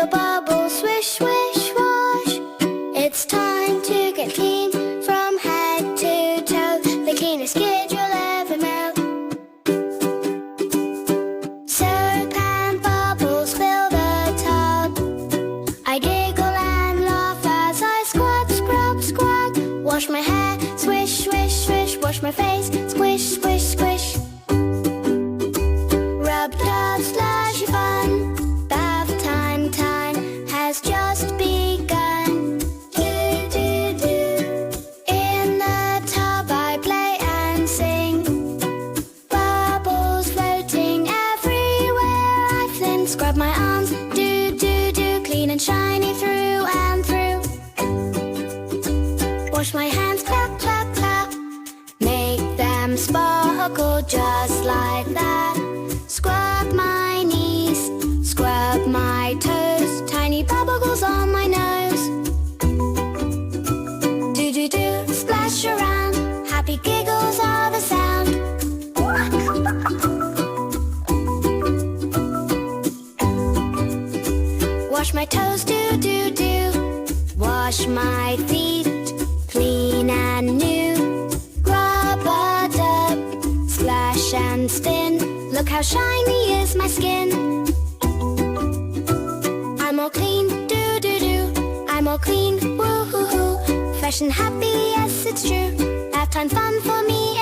little bubbles, swish, swish, wash. It's time to get clean from head to toe, the cleanest kid you'll ever know. Soap and bubbles fill the tub. I giggle and laugh as I squat, scrub, squat. Wash my hair, swish, swish, swish. Wash my face, squish, squish, squish. Rub, dub, slushy fun. Bath time, time has just begun. Do, do, do. In the tub I play and sing. Bubbles floating everywhere I fling. Scrub my arms, do, do, do. Clean and shiny through and through. Wash my hands, clap, clap, clap. Make them sparkle just like that. Scrub my knees, scrub my toes. Tiny bubbles on my nose. Do, do, do, splash around. Happy giggles are the sound. Wash my toes, do, do, do. Wash my feet, clean and new. Rub-a-dub, splash and spin. Look how shiny is my skin. I'm all clean, do, do, do. I'm all clean, woo-hoo-hoo. Fresh and happy, yes, it's true. Bath time fun for me